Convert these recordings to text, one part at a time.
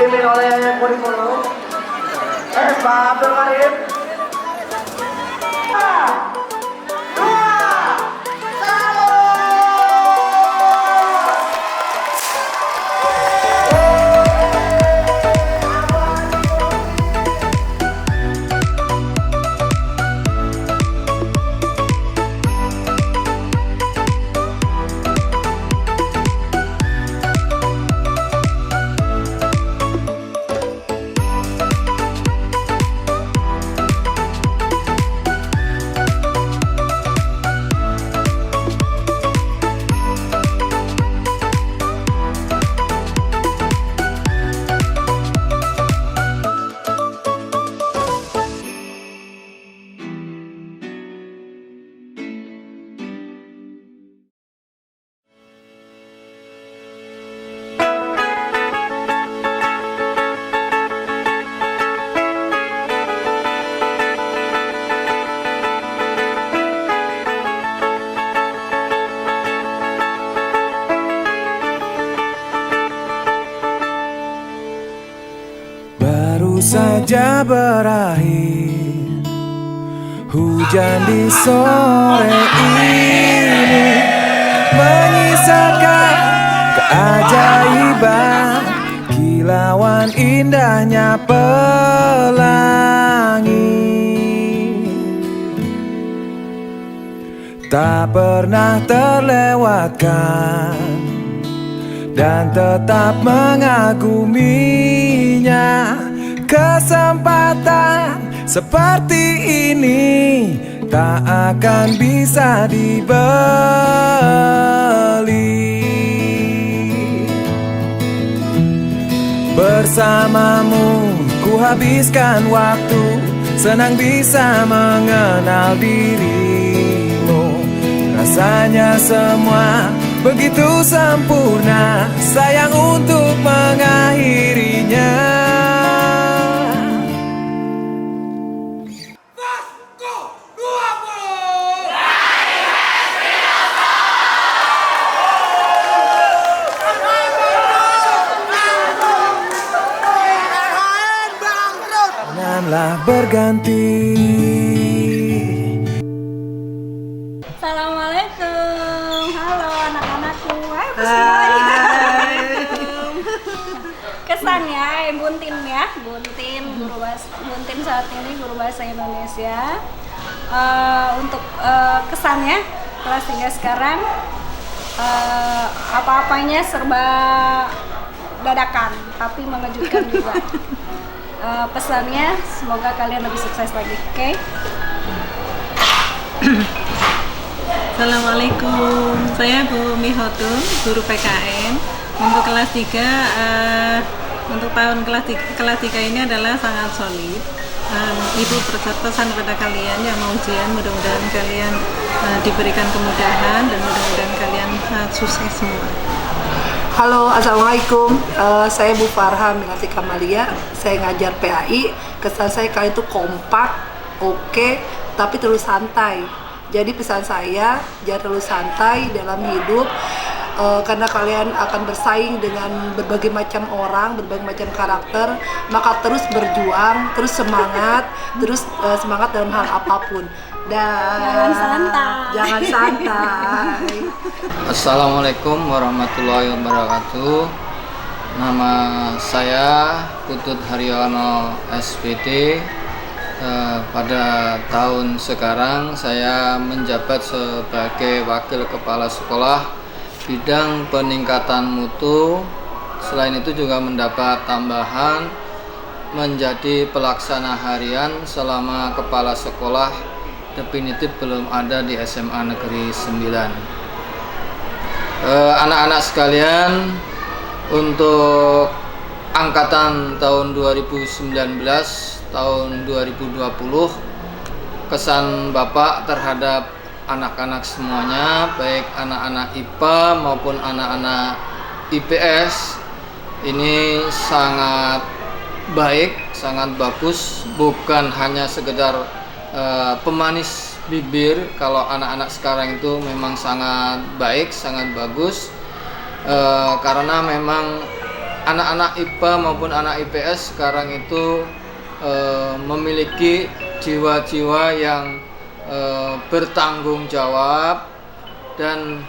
dipimpin oleh kurikulum. Pak Abdul Karim. Baru saja berakhir hujan di sore ini, menyisakan keajaiban kilauan indahnya pelangi. Tak pernah terlewatkan dan tetap mengaguminya. Kesempatan seperti ini tak akan bisa dibeli. Bersamamu ku habiskan waktu, senang bisa mengenal dirimu. Rasanya semua begitu sempurna, sayang untuk mengakhirinya. Janganlah berganti. Assalamualaikum, halo anak-anakku, hai semuanya. Kesan ya, Buntin ya, Buntin Buntin saat ini guru bahasa Indonesia. Untuk kesannya kelas 3 sekarang, apa-apanya serba dadakan, tapi mengejutkan juga. Pesannya semoga kalian lebih sukses lagi, oke? Assalamualaikum, saya Bu Mihotun, guru PKN. Untuk kelas 3, untuk tahun kelas 3 ini adalah sangat solid. Ibu berpesan kepada kalian yang mau ujian, mudah-mudahan kalian diberikan kemudahan dan mudah-mudahan kalian sukses semua. Halo, assalamualaikum. Saya Bu Farha Minati Kamalia. Saya ngajar PAI. Kesan saya kalian itu kompak, oke, tapi terus santai. Jadi pesan saya, jangan terlalu santai dalam hidup, karena kalian akan bersaing dengan berbagai macam orang, berbagai macam karakter. Maka terus berjuang, terus semangat, semangat dalam hal apapun. Dan jangan santai. Assalamualaikum warahmatullahi wabarakatuh. Nama saya Putut Haryono SPD. Pada tahun sekarang saya menjabat sebagai Wakil Kepala Sekolah bidang peningkatan mutu. Selain itu juga mendapat tambahan menjadi pelaksana harian selama kepala sekolah definitif belum ada di SMA Negeri 9. Anak-anak sekalian, untuk angkatan tahun 2019 tahun 2020, kesan Bapak terhadap anak-anak semuanya, baik anak-anak IPA maupun anak-anak IPS, ini sangat baik, sangat bagus, bukan hanya sekedar pemanis bibir. Kalau anak-anak sekarang itu memang sangat baik, sangat bagus, karena memang anak-anak IPA maupun anak IPS sekarang itu memiliki jiwa-jiwa yang bertanggung jawab dan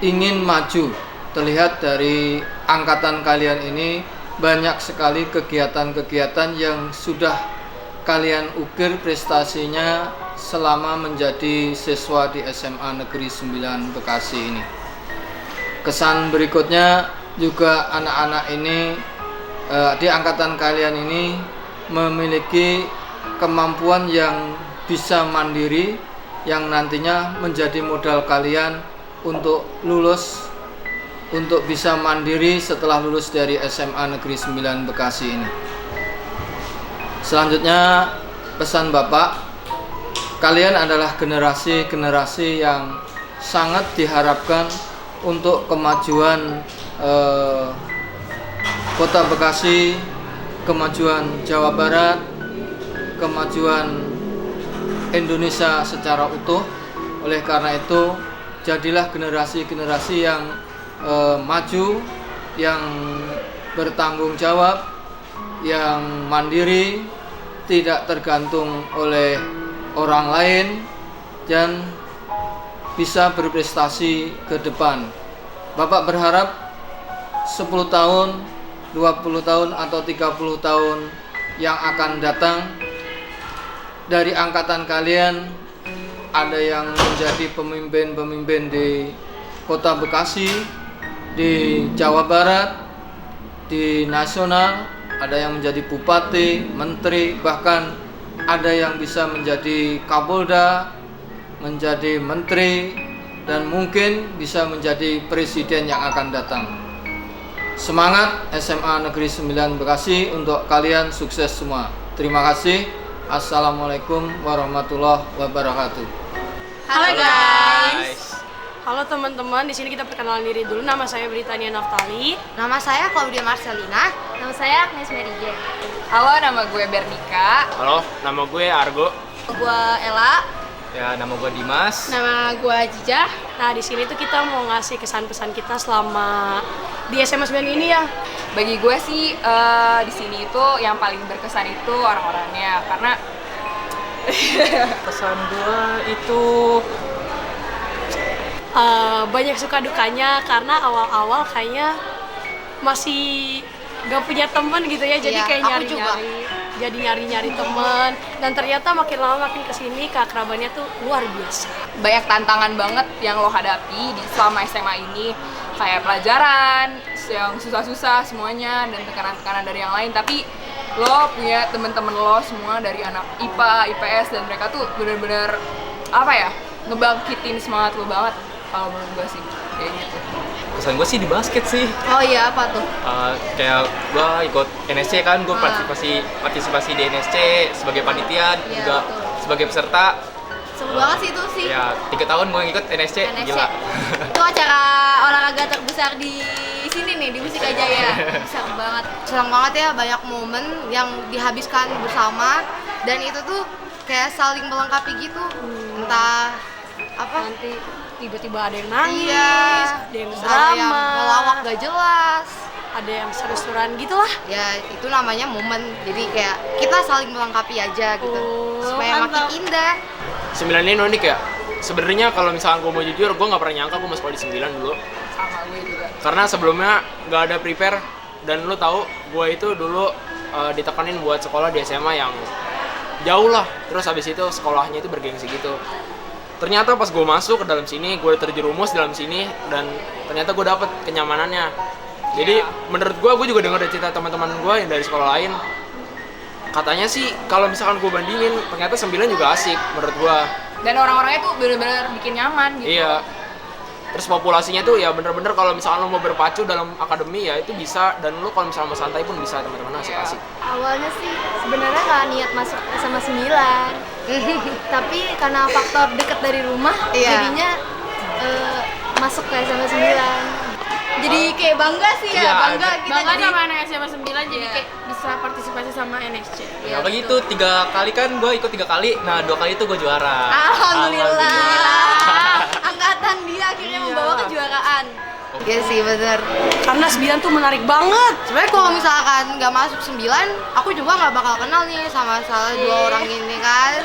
ingin maju. Terlihat dari angkatan kalian ini banyak sekali kegiatan-kegiatan yang sudah kalian ukir prestasinya selama menjadi siswa di SMA Negeri 9 Bekasi ini. Kesan berikutnya juga anak-anak ini di angkatan kalian ini memiliki kemampuan yang bisa mandiri, yang nantinya menjadi modal kalian untuk lulus, untuk bisa mandiri setelah lulus dari SMA Negeri 9 Bekasi ini. Selanjutnya pesan Bapak, kalian adalah generasi-generasi yang sangat diharapkan untuk kemajuan Kota Bekasi, kemajuan Jawa Barat, kemajuan Indonesia secara utuh. Oleh karena itu, jadilah generasi-generasi yang maju, yang bertanggung jawab, yang mandiri, tidak tergantung oleh orang lain, dan bisa berprestasi ke depan. Bapak berharap 10 tahun, 20 tahun atau 30 tahun yang akan datang, dari angkatan kalian ada yang menjadi pemimpin-pemimpin di Kota Bekasi, di Jawa Barat, di nasional, ada yang menjadi bupati, menteri, bahkan ada yang bisa menjadi Kapolda, menjadi menteri, dan mungkin bisa menjadi presiden yang akan datang. Semangat SMA Negeri 9 Bekasi, untuk kalian sukses semua. Terima kasih. Assalamualaikum warahmatullahi wabarakatuh. Halo guys. Halo teman-teman, di sini kita perkenalan diri dulu. Nama saya Britania Naftali. Nama saya Claudia Marcelina. Nama saya Agnes Merije. Halo, nama gue Bernika. Halo, nama gue Argo. Gue Ella. Ya, nama gue Dimas. Nama gue Jijah. Nah, di sini tuh kita mau ngasih kesan-pesan kita selama di SMA 9 ini ya. Bagi gue sih di sini itu yang paling berkesan itu orang-orangnya, karena Pesan gue itu banyak suka dukanya, karena awal-awal kayaknya masih gak punya teman gitu ya, jadi Iya, kayak aku juga. nyari-nyari teman, dan ternyata makin lama makin kesini keakrabannya tuh luar biasa. banyak tantangan banget yang lo hadapi di selama SMA ini, kayak pelajaran yang susah-susah semuanya dan tekanan-tekanan dari yang lain, tapi lo punya temen-temen lo semua dari anak IPA, IPS, dan mereka tuh bener-bener apa ya, ngebangkitin semangat lo banget. Kalau menurut gue sih kayak gitu. pesan gue sih di basket sih. Oh iya, apa tuh? Kayak gue ikut NSC kan, gue partisipasi di NSC sebagai panitia, Iya, juga betul. sebagai peserta. Seru banget sih itu sih. Ya 3 tahun gue ngikut NSC, gila. Itu acara olahraga terbesar di sini nih, di Mustika Jaya. Besar banget. Senang banget ya, banyak momen yang dihabiskan bersama, dan itu tuh kayak saling melengkapi gitu. Entah apa, Nanti tiba-tiba ada yang nangis, iya, ada yang ada yang drama, ngelawak gak jelas. ada yang seru-seruan gitu lah. Ya itu namanya momen, jadi kayak kita saling melengkapi aja gitu, supaya makin indah. 9 ini unik ya. Sebenarnya kalau misalkan gue mau jujur, gue nggak pernah nyangka gue masuk di 9 dulu. Sama gue juga. Karena sebelumnya nggak ada prepare, dan lu tahu gue itu dulu ditekanin buat sekolah di SMA yang jauh lah. Terus habis itu sekolahnya itu bergengsi gitu. Ternyata pas gue masuk ke dalam sini, gue terjerumus dalam sini, dan ternyata gue dapet kenyamanannya. Jadi menurut gue juga dengar dari cerita teman-teman gue yang dari sekolah lain, katanya sih kalau misalkan gue bandingin, ternyata 9 juga asik menurut gue. Dan orang-orangnya tuh bener-bener bikin nyaman gitu. Iya. Terus populasinya tuh ya bener-bener kalau misalkan lo mau berpacu dalam akademi ya itu bisa, dan lo kalau misalnya mau santai pun bisa, teman-teman asik-asik. Awalnya sih sebenarnya nggak niat masuk SMA 9. Tapi karena faktor dekat dari rumah, Iya. jadinya masuk ke SMA 9. Jadi kayak bangga sih ya, Iya, bangga kita Bangga jadi sama anak SMA 9, jadi Iya. kayak bisa partisipasi sama NSC. Ya apalagi itu 3 kali kan, gue ikut 3 kali, nah 2 kali itu gue juara. Alhamdulillah. Angkatan dia akhirnya membawa kejuaraan. Iya sih bener. Karena 9 tuh menarik banget. Sebenarnya kalau misalkan nggak masuk 9, aku juga nggak bakal kenal nih sama salah dua orang ini kan.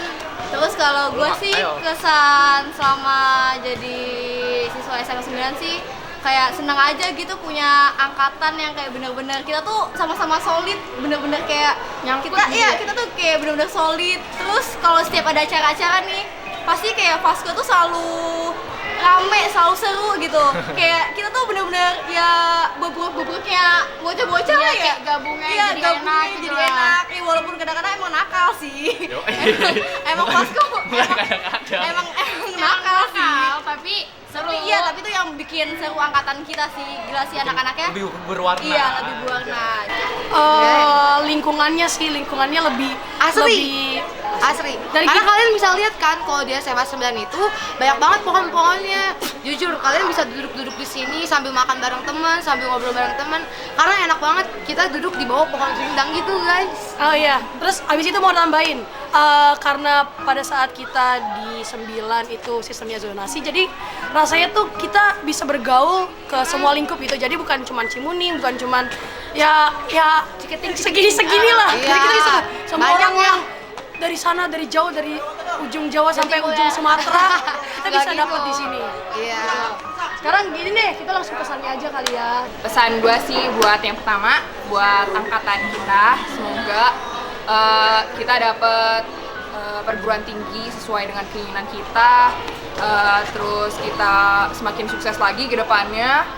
Terus kalau gue sih kesan selama jadi siswa SMA 9 sih kayak senang aja gitu punya angkatan yang kayak bener-bener kita tuh sama-sama solid, bener-bener kayak nyangkut kita gitu iya ya? kita tuh kayak bener-bener solid. Terus kalau setiap ada acara-acara nih pasti kayak Fasko tuh selalu rame, selalu seru gitu. Kayak kita tuh bener-bener ya beberapa bocah-bocah lah ya. Kayak gabungnya Iya, jadi gabungnya enak jadi gitu lah. enak. Ya, walaupun kadang-kadang emang nakal sih. emang Fasko emang nakal sih. Tapi seru. Tapi iya, tapi itu yang bikin seru angkatan kita sih. Gila sih anak-anaknya. Lebih berwarna. Iya, lebih berwarna. Lingkungannya lebih Asri. Karena kalian bisa lihat kan kalau di SMA 9 itu banyak banget pohon-pohonnya. Jujur kalian bisa duduk-duduk di sini sambil makan bareng teman, sambil ngobrol bareng teman. Karena enak banget kita duduk di bawah pohon rindang gitu, guys. Oh iya, terus abis itu mau tambahin karena pada saat kita di 9 itu sistemnya zonasi, jadi rasanya tuh kita bisa bergaul ke semua lingkup gitu. Jadi bukan cuma Cimuning, bukan cuma ya segini lah. Iya. Jadi kita bisa semua Banyak orang yang dari sana, dari jauh, dari ujung Jawa sampai ujung Sumatera, kita bisa Gitu. dapat di sini. Iya. Sekarang gini deh, kita langsung pesannya aja kali ya. Pesan gue sih buat yang pertama, buat angkatan kita, semoga kita dapet perguruan tinggi sesuai dengan keinginan kita, terus kita semakin sukses lagi ke depannya.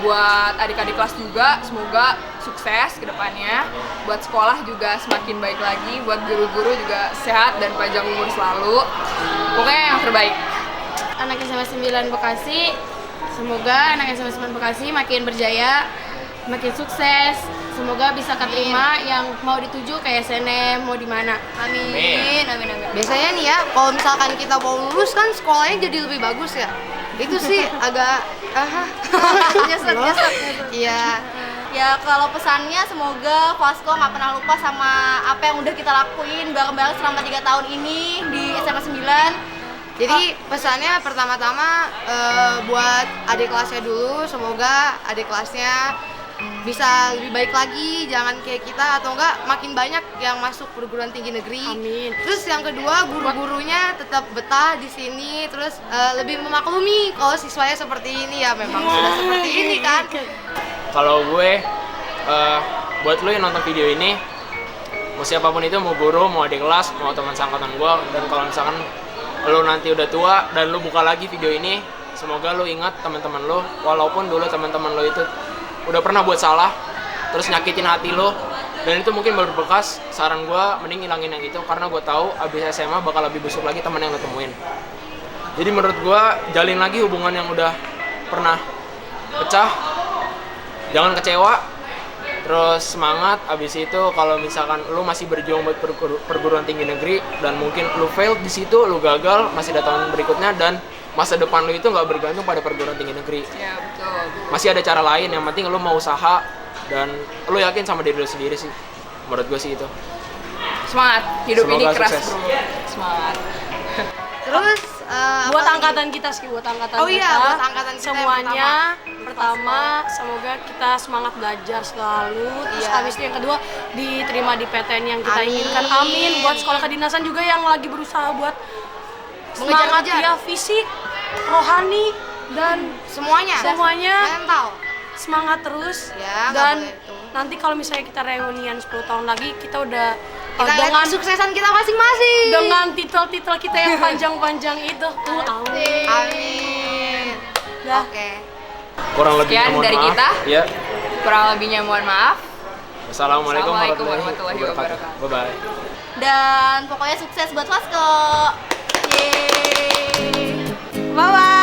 Buat adik-adik kelas juga semoga sukses ke depannya. Buat sekolah juga semakin baik lagi, buat guru-guru juga sehat dan panjang umur selalu. Pokoknya yang terbaik. Anak SMA 9 Bekasi, semoga anak SMA 9 Bekasi makin berjaya, makin sukses. Semoga bisa keterima yang mau dituju kayak SNM, mau di mana. Amin. Amin. Biasanya nih ya, kalau misalkan kita mau lulus kan sekolahnya jadi lebih bagus ya. Itu sih agak Nyesek. iya. Ya kalau pesannya semoga Fasko nggak pernah lupa sama apa yang udah kita lakuin bareng-bareng selama 3 tahun ini di SMA 9. Jadi pesannya pertama-tama buat adik kelasnya dulu, semoga adik kelasnya bisa lebih baik lagi, jangan kayak kita atau enggak makin banyak yang masuk perguruan tinggi negeri. Amin. Terus yang kedua, guru-gurunya tetap betah di sini, terus lebih memaklumi kalau siswanya seperti ini ya, memang sudah seperti ini kan. Kalau gue, buat lo yang nonton video ini, mau siapapun itu, mau guru, mau adik kelas, mau teman seangkatan gue, dan kalau misalkan lo nanti udah tua dan lo buka lagi video ini, semoga lo ingat teman-teman lo, walaupun dulu teman-teman lo itu udah pernah buat salah, terus nyakitin hati lo, dan itu mungkin baru bekas. Saran gue, mending hilangin yang itu, karena gue tahu abis SMA bakal lebih busuk lagi teman yang lo temuin. Jadi menurut gue, jalin lagi hubungan yang udah pernah pecah, jangan kecewa, terus semangat. Abis itu kalau misalkan lo masih berjuang buat perguruan tinggi negeri dan mungkin lo fail di situ, lo gagal, masih ada tahun berikutnya, dan masa depan lo itu nggak bergantung pada perguruan tinggi negeri. Ya betul. Masih ada cara lain, yang penting lo mau usaha dan lo yakin sama diri lo sendiri sih. Menurut gue sih itu. Semangat, hidup Semoga ini keras sukses. bro. Semangat. Terus Buat apa lagi? angkatan kita sih, buat angkatan Oh kita. iya, buat angkatan kita yang semuanya pertama semoga kita semangat belajar selalu. Terus Iya. habis itu yang kedua diterima di PTN yang kita Amin. inginkan. Amin. Buat sekolah kedinasan juga yang lagi berusaha buat semangat Mengejar-ngejar. ya fisik, rohani dan Semuanya. Mental. semangat terus. Ya, nggak dan boleh itu. nanti kalau misalnya kita reunian 10 tahun lagi kita udah Kita lihat dengan kesuksesan kita masing-masing. dengan titel-titel kita yang panjang-panjang itu. Amin. Amin. Dah. Oke. Kurang lebihnya Sekian mohon dari maaf. kita. Ya. Kurang lebihnya mohon maaf. Assalamualaikum Assalamualaikum warahmatullahi warahmatullahi wabarakatuh. Bye bye. Dan pokoknya sukses buat Fasko. Yeay. Bye bye.